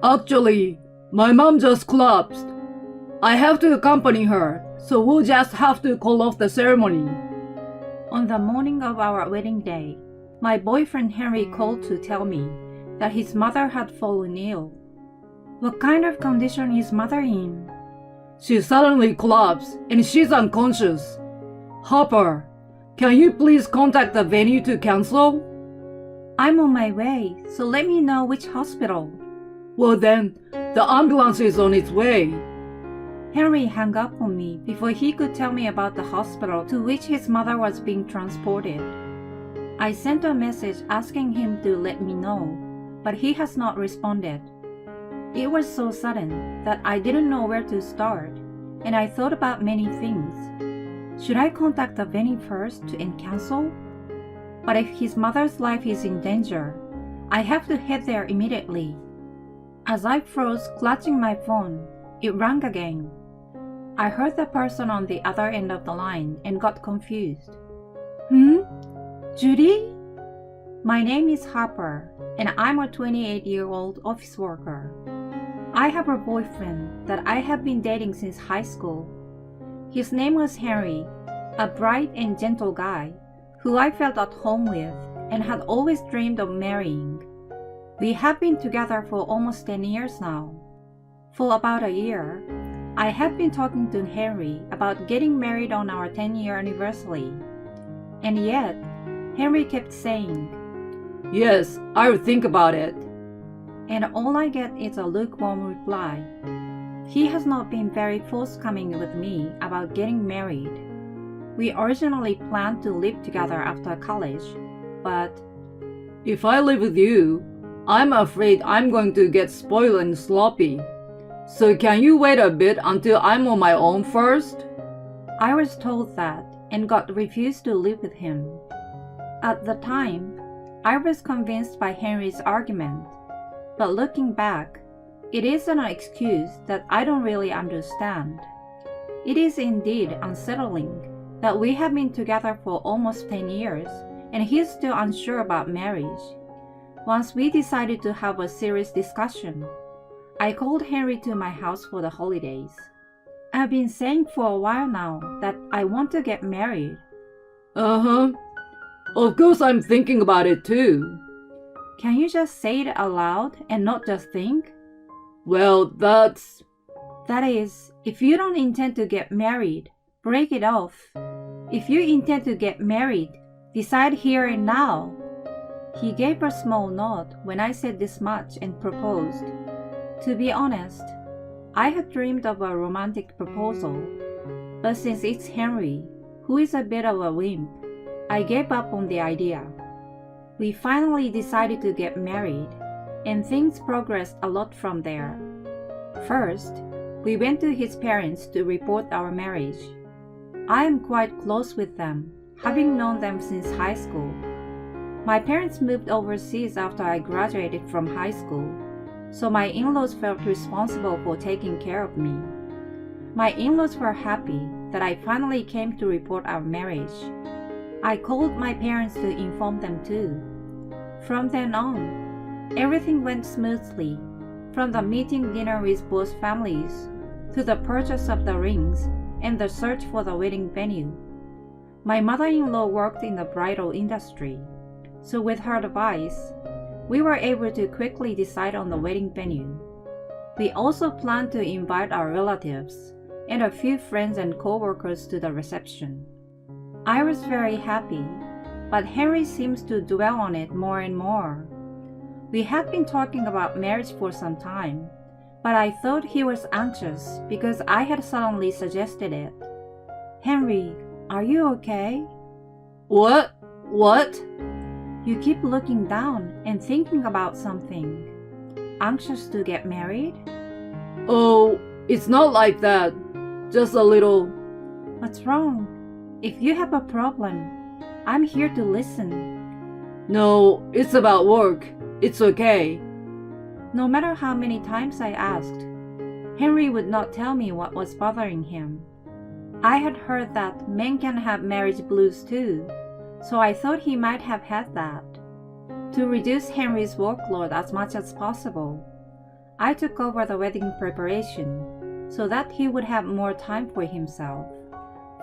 Actually, my mom just collapsed. I have to accompany her, so we'll just have to call off the ceremony. On the morning of our wedding day, my boyfriend Henry called to tell me that his mother had fallen ill. What kind of condition is mother in? She suddenly collapsed and she's unconscious. Harper, can you please contact the venue to cancel? I'm on my way, so let me know which hospital. Well then, the ambulance is on its way. Henry hung up on me before he could tell me about the hospital to which his mother was being transported. I sent a message asking him to let me know, but he has not responded. It was so sudden that I didn't know where to start, and I thought about many things. Should I contact the venue first and cancel? But if his mother's life is in danger, I have to head there immediately. As I froze clutching my phone, it rang again. I heard the person on the other end of the line and got confused. Judy? My name is Harper, and I'm a 28-year-old office worker. I have a boyfriend that I have been dating since high school. His name was Henry, a bright and gentle guy who I felt at home with and had always dreamed of marrying. We have been together for almost 10 years now. For about a year, I have been talking to Henry about getting married on our 10-year anniversary. And yet, Henry kept saying, "Yes, I'll think about it." And all I get is a lukewarm reply. He has not been very forthcoming with me about getting married. We originally planned to live together after college, but if I live with you, I'm afraid I'm going to get spoiled and sloppy. So can you wait a bit until I'm on my own first? I was told that and got refused to live with him. At the time, I was convinced by Henry's argument, but looking back, it is an excuse that I don't really understand. It is indeed unsettling that we have been together for almost 10 years and he's still unsure about marriage. Once we decided to have a serious discussion, I called Henry to my house for the holidays. I've been saying for a while now that I want to get married. Of course I'm thinking about it too. Can you just say it aloud and not just think? Well, That is, if you don't intend to get married, break it off. If you intend to get married, decide here and now. He gave a small nod when I said this much and proposed. To be honest, I had dreamed of a romantic proposal, but since it's Henry, who is a bit of a wimp, I gave up on the idea. We finally decided to get married, and things progressed a lot from there. First, we went to his parents to report our marriage. I am quite close with them, having known them since high school. My parents moved overseas after I graduated from high school, so my in-laws felt responsible for taking care of me. My in-laws were happy that I finally came to report our marriage. I called my parents to inform them too. From then on, everything went smoothly, from the meeting dinner with both families to the purchase of the rings and the search for the wedding venue. My mother-in-law worked in the bridal industry, so with her advice, we were able to quickly decide on the wedding venue. We also planned to invite our relatives and a few friends and co-workers to the reception. I was very happy, but Henry seems to dwell on it more and more. We had been talking about marriage for some time, but I thought he was anxious because I had suddenly suggested it. Henry, are you okay? What? You keep looking down and thinking about something. Anxious to get married? Oh, it's not like that. Just a little. What's wrong? If you have a problem, I'm here to listen. No, it's about work. It's okay. No matter how many times I asked, Henry would not tell me what was bothering him. I had heard that men can have marriage blues too, so I thought he might have had that. To reduce Henry's workload as much as possible, I took over the wedding preparation so that he would have more time for himself.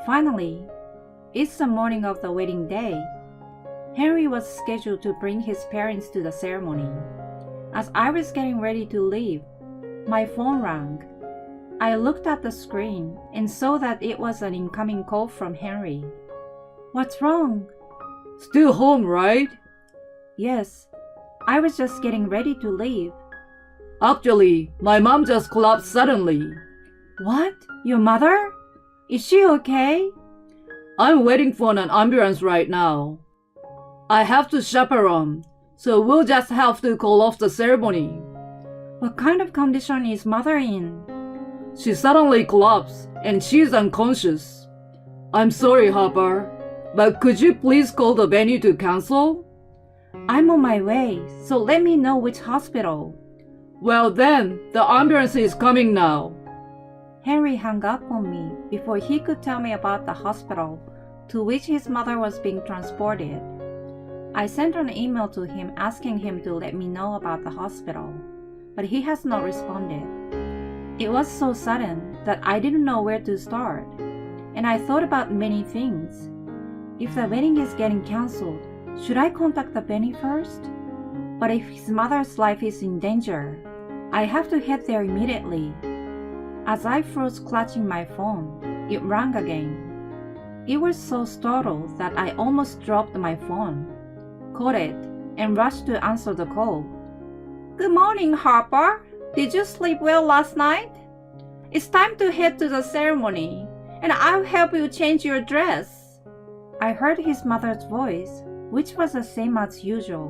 Finally, it's the morning of the wedding day. Henry was scheduled to bring his parents to the ceremony. As I was getting ready to leave, my phone rang. I looked at the screen and saw that it was an incoming call from Henry. What's wrong? Still home, right? Yes, I was just getting ready to leave. Actually, my mom just collapsed suddenly. What? Your mother? Is she okay? I'm waiting for an ambulance right now. I have to chaperone, so we'll just have to call off the ceremony. What kind of condition is mother in? She suddenly collapsed and she's unconscious. I'm sorry, Harper, but could you please call the venue to cancel? I'm on my way, so let me know which hospital. Well then, the ambulance is coming now. Henry hung up on me before he could tell me about the hospital to which his mother was being transported. I sent an email to him asking him to let me know about the hospital, but he has not responded. It was so sudden that I didn't know where to start, and I thought about many things. If the wedding is getting cancelled, should I contact the venue first? But if his mother's life is in danger, I have to head there immediately. As I froze clutching my phone, it rang again. It was so startled that I almost dropped my phone, caught it, and rushed to answer the call. Good morning, Harper. Did you sleep well last night? It's time to head to the ceremony, and I'll help you change your dress. I heard his mother's voice, which was the same as usual,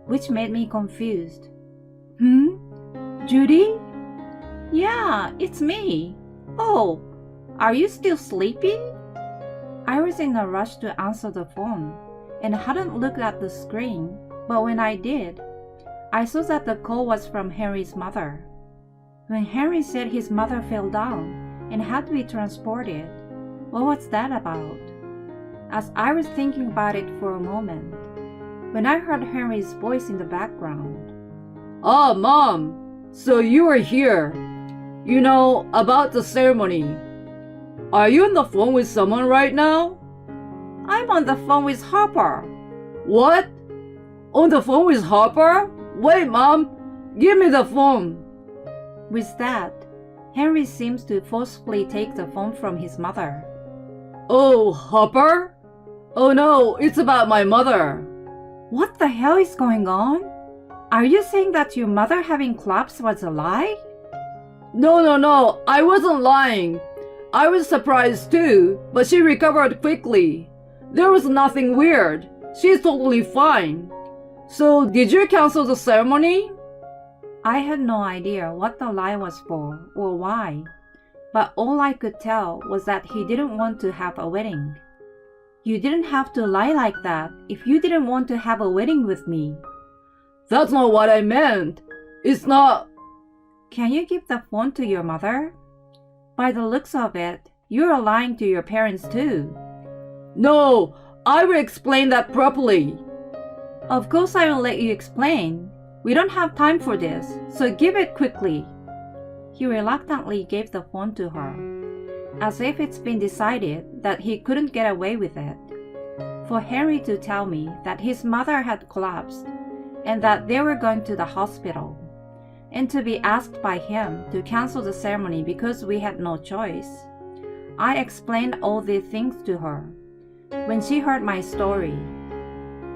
which made me confused. Judy? Yeah, it's me. Oh, are you still sleepy? I was in a rush to answer the phone and hadn't looked at the screen, but when I did, I saw that the call was from Henry's mother. When Henry said his mother fell down and had to be transported, what was that about? As I was thinking about it for a moment, when I heard Henry's voice in the background. Oh, Mom, so you are here. You know, about the ceremony. Are you on the phone with someone right now? I'm on the phone with Harper. What? On the phone with Harper? Wait, Mom, give me the phone. With that, Henry seems to forcefully take the phone from his mother. Oh, Harper? Oh no, it's about my mother. What the hell is going on? Are you saying that your mother having collapsed was a lie? No, I wasn't lying. I was surprised too, but she recovered quickly. There was nothing weird. She's totally fine. So, did you cancel the ceremony? I had no idea what the lie was for or why, but all I could tell was that he didn't want to have a wedding. You didn't have to lie like that if you didn't want to have a wedding with me. That's not what I meant. It's not... Can you give the phone to your mother? By the looks of it, you're lying to your parents too. No, I will explain that properly. Of course I will let you explain. We don't have time for this, so give it quickly. He reluctantly gave the phone to her, as if it's been decided that he couldn't get away with it. For Henry to tell me that his mother had collapsed and that they were going to the hospital, and to be asked by him to cancel the ceremony because we had no choice. I explained all these things to her. When she heard my story,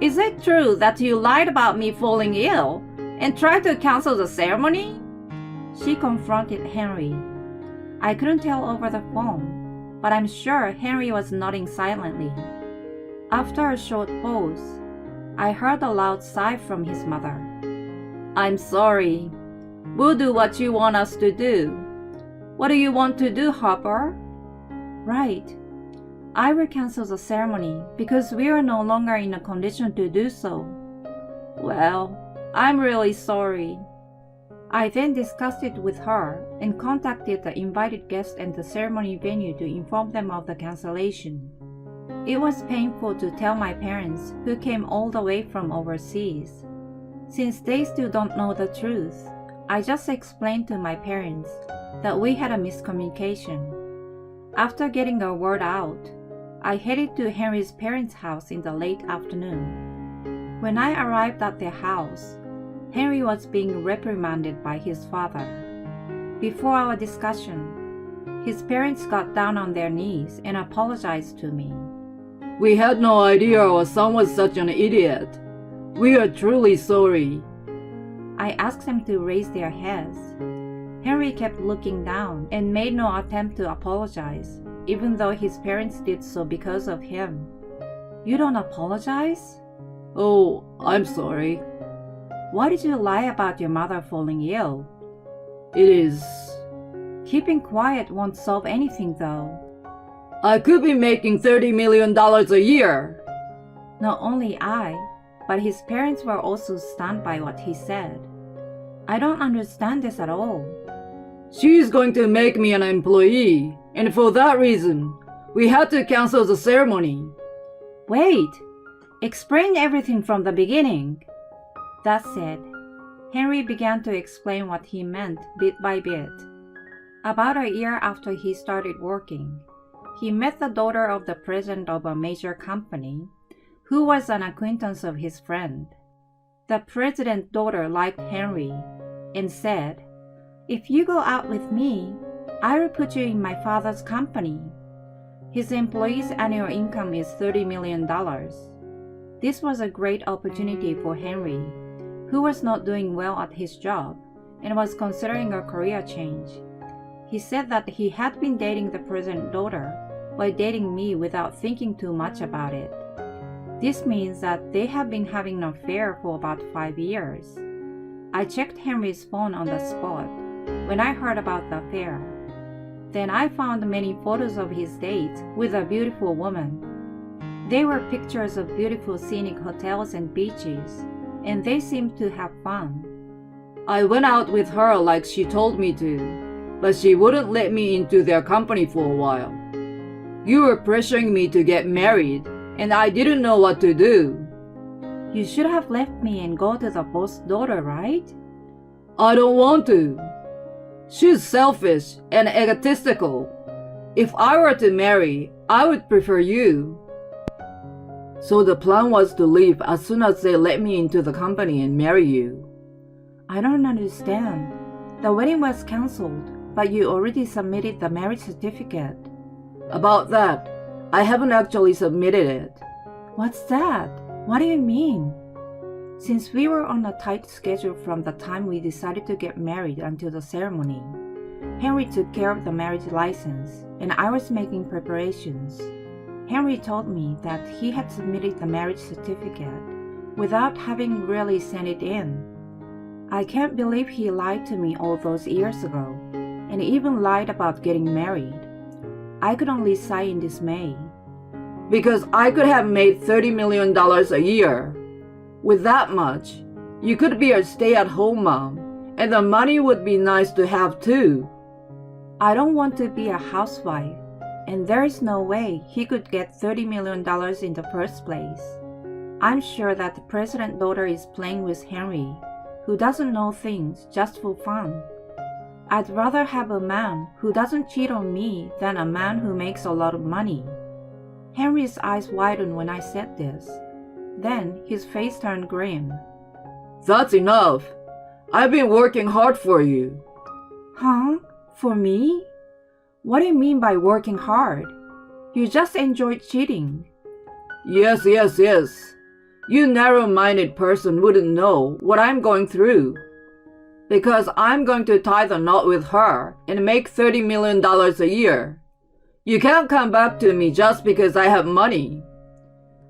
is it true that you lied about me falling ill and tried to cancel the ceremony? She confronted Henry. I couldn't tell over the phone, but I'm sure Henry was nodding silently. After a short pause, I heard a loud sigh from his mother. I'm sorry. We'll do what you want us to do. What do you want to do, Harper? Right. I will cancel the ceremony because we are no longer in a condition to do so. Well, I'm really sorry. I then discussed it with her and contacted the invited guests and the ceremony venue to inform them of the cancellation. It was painful to tell my parents, who came all the way from overseas. Since they still don't know the truth, I just explained to my parents that we had a miscommunication. After getting a word out, I headed to Henry's parents' house in the late afternoon. When I arrived at their house, Henry was being reprimanded by his father. Before our discussion, his parents got down on their knees and apologized to me. We had no idea our son was such an idiot. We are truly sorry. I asked them to raise their heads. Henry kept looking down and made no attempt to apologize, even though his parents did so because of him. You don't apologize? Oh, I'm sorry. Why did you lie about your mother falling ill? It is... Keeping quiet won't solve anything though. I could be making $30 million a year. Not only I, but his parents were also stunned by what he said. I don't understand this at all. She's going to make me an employee, and for that reason, we had to cancel the ceremony. Wait! Explain everything from the beginning. That said, Henry began to explain what he meant bit by bit. About a year after he started working, he met the daughter of the president of a major company, who was an acquaintance of his friend. The president's daughter liked Henry and said, "If you go out with me, I will put you in my father's company." His employee's annual income is $30 million. This was a great opportunity for Henry, who was not doing well at his job and was considering a career change. He said that he had been dating the president's daughter while dating me without thinking too much about it. This means that they have been having an affair for about 5 years. I checked Henry's phone on the spot when I heard about the affair. Then I found many photos of his dates with a beautiful woman. They were pictures of beautiful scenic hotels and beaches, and they seemed to have fun. I went out with her like she told me to, but she wouldn't let me into their company for a while. You were pressuring me to get married, and I didn't know what to do. You should have left me and go to the boss's daughter, right? I don't want to. She's selfish and egotistical. If I were to marry, I would prefer you. So the plan was to leave as soon as they let me into the company and marry you. I don't understand. The wedding was cancelled, but you already submitted the marriage certificate. About that, I haven't actually submitted it. What's that? What do you mean? Since we were on a tight schedule from the time we decided to get married until the ceremony, Henry took care of the marriage license, and I was making preparations. Henry told me that he had submitted the marriage certificate without having really sent it in. I can't believe he lied to me all those years ago, and even lied about getting married. I could only sigh in dismay. Because I could have made $30 million a year. With that much, you could be a stay-at-home mom, and the money would be nice to have too. I don't want to be a housewife, and there is no way he could get $30 million in the first place. I'm sure that the president's daughter is playing with Henry, who doesn't know things just for fun. I'd rather have a man who doesn't cheat on me than a man who makes a lot of money. Henry's eyes widened when I said this. Then his face turned grim. That's enough. I've been working hard for you. Huh? For me? What do you mean by working hard? You just enjoyed cheating. Yes. You narrow-minded person wouldn't know what I'm going through. Because I'm going to tie the knot with her and make $30 million a year. You can't come back to me just because I have money.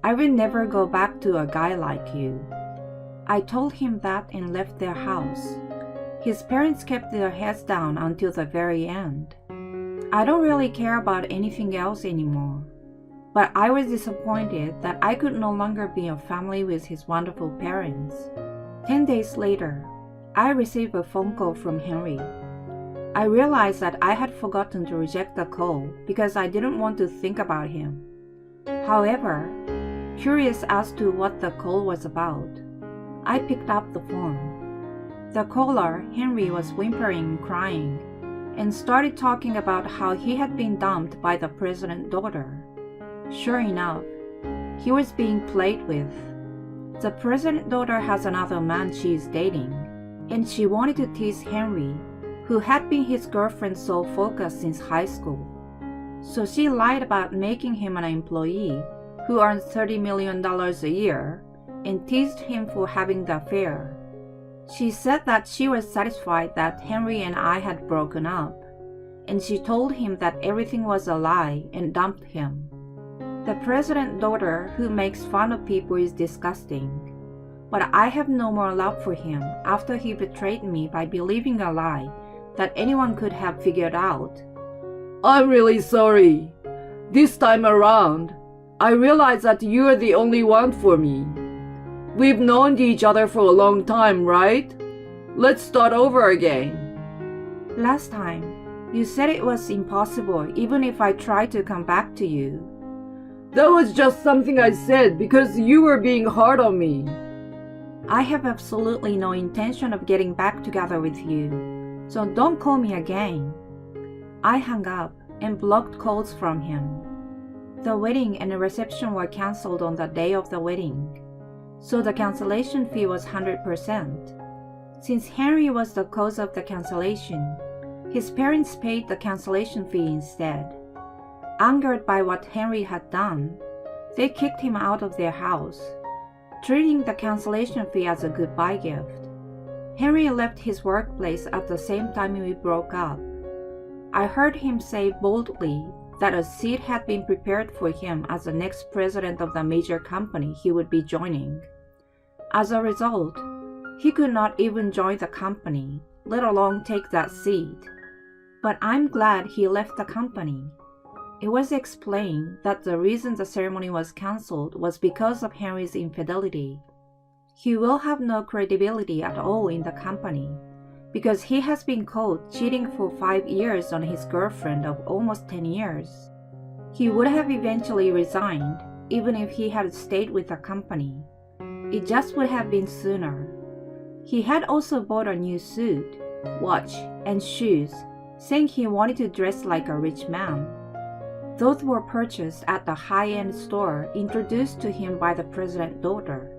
I will never go back to a guy like you. I told him that and left their house. His parents kept their heads down until the very end. I don't really care about anything else anymore. But I was disappointed that I could no longer be a family with his wonderful parents. 10 days later, I received a phone call from Henry. I realized that I had forgotten to reject the call because I didn't want to think about him. However, curious as to what the call was about, I picked up the phone. The caller, Henry, was whimpering and crying, and started talking about how he had been dumped by the president's daughter. Sure enough, he was being played with. The president's daughter has another man she is dating, and she wanted to tease Henry, who had been his girlfriend's sole focus since high school. So she lied about making him an employee who earned $30 million a year and teased him for having the affair. She said that she was satisfied that Henry and I had broken up, and she told him that everything was a lie and dumped him. The president's daughter who makes fun of people is disgusting, but I have no more love for him after he betrayed me by believing a lie that anyone could have figured out. I'm really sorry. This time around, I realize that you're the only one for me. We've known each other for a long time, right? Let's start over again. Last time, you said it was impossible even if I tried to come back to you. That was just something I said because you were being hard on me. I have absolutely no intention of getting back together with you, so don't call me again. I hung up and blocked calls from him. The wedding and the reception were cancelled on the day of the wedding, so the cancellation fee was 100%. Since Henry was the cause of the cancellation, his parents paid the cancellation fee instead. Angered by what Henry had done, they kicked him out of their house, treating the cancellation fee as a goodbye gift. Henry left his workplace at the same time we broke up. I heard him say boldly that a seat had been prepared for him as the next president of the major company he would be joining. As a result, he could not even join the company, let alone take that seat. But I'm glad he left the company. It was explained that the reason the ceremony was cancelled was because of Henry's infidelity. He will have no credibility at all in the company, because he has been caught cheating for 5 years on his girlfriend of almost 10 years. He would have eventually resigned, even if he had stayed with the company. It just would have been sooner. He had also bought a new suit, watch, and shoes, saying he wanted to dress like a rich man. Those were purchased at the high-end store introduced to him by the president's daughter,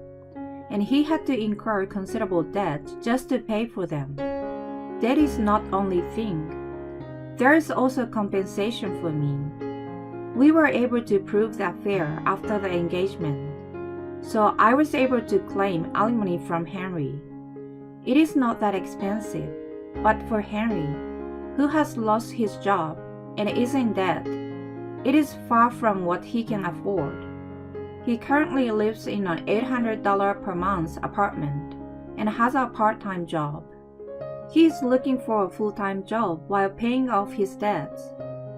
and he had to incur considerable debt just to pay for them. That is not the only thing. There is also compensation for me. We were able to prove the affair after the engagement, so I was able to claim alimony from Henry. It is not that expensive, but for Henry, who has lost his job and is in debt, it is far from what he can afford. He currently lives in an $800 per month apartment and has a part-time job. He is looking for a full-time job while paying off his debts.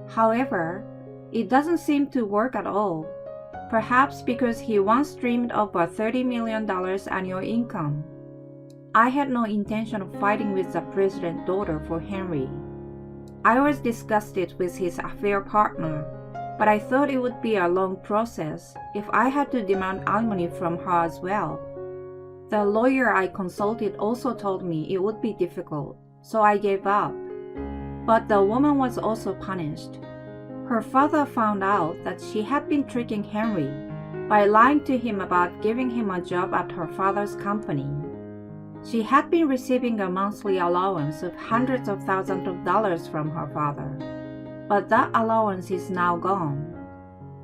However, it doesn't seem to work at all, perhaps because he once dreamed of a $30 million annual income. I had no intention of fighting with the president's daughter for Henry. I was disgusted with his affair partner, but I thought it would be a long process if I had to demand alimony from her as well. The lawyer I consulted also told me it would be difficult, so I gave up. But the woman was also punished. Her father found out that she had been tricking Henry by lying to him about giving him a job at her father's company. She had been receiving a monthly allowance of hundreds of thousands of dollars from her father, but that allowance is now gone.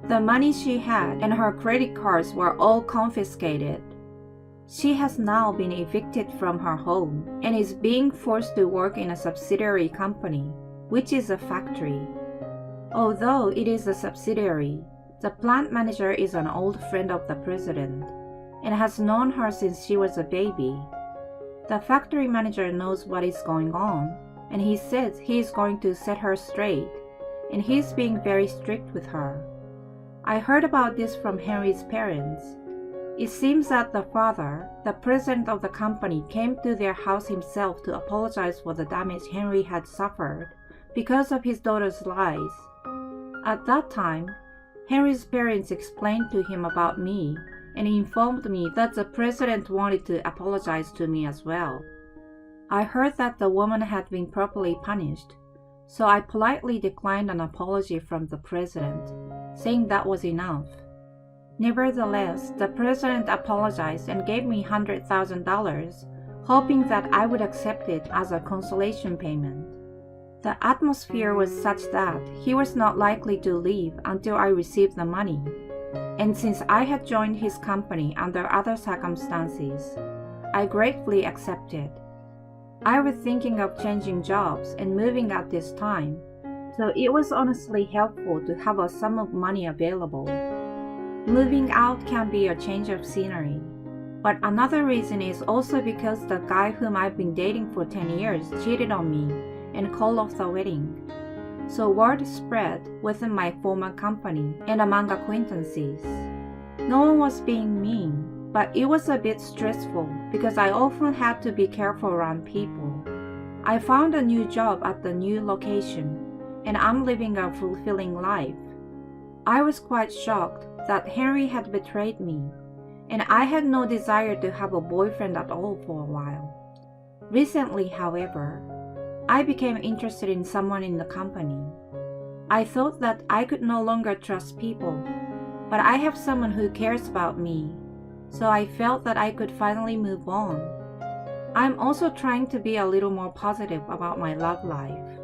The money she had and her credit cards were all confiscated. She has now been evicted from her home and is being forced to work in a subsidiary company, which is a factory. Although it is a subsidiary, the plant manager is an old friend of the president and has known her since she was a baby. The factory manager knows what is going on, and he says he is going to set her straight, and he is being very strict with her. I heard about this from Henry's parents. It seems that the father, the president of the company, came to their house himself to apologize for the damage Henry had suffered because of his daughter's lies. At that time, Henry's parents explained to him about me and informed me that the president wanted to apologize to me as well. I heard that the woman had been properly punished, so I politely declined an apology from the president, saying that was enough. Nevertheless, the president apologized and gave me $100,000, hoping that I would accept it as a consolation payment. The atmosphere was such that he was not likely to leave until I received the money, and since I had joined his company under other circumstances, I gratefully accepted. I was thinking of changing jobs and moving at this time, so it was honestly helpful to have a sum of money available. Moving out can be a change of scenery, but another reason is also because the guy whom I've been dating for 10 years cheated on me and called off the wedding. So word spread within my former company and among acquaintances. No one was being mean, but it was a bit stressful because I often had to be careful around people. I found a new job at the new location, and I'm living a fulfilling life. I was quite shocked that Henry had betrayed me, and I had no desire to have a boyfriend at all for a while. Recently, however, I became interested in someone in the company. I thought that I could no longer trust people, but I have someone who cares about me, so I felt that I could finally move on. I'm also trying to be a little more positive about my love life.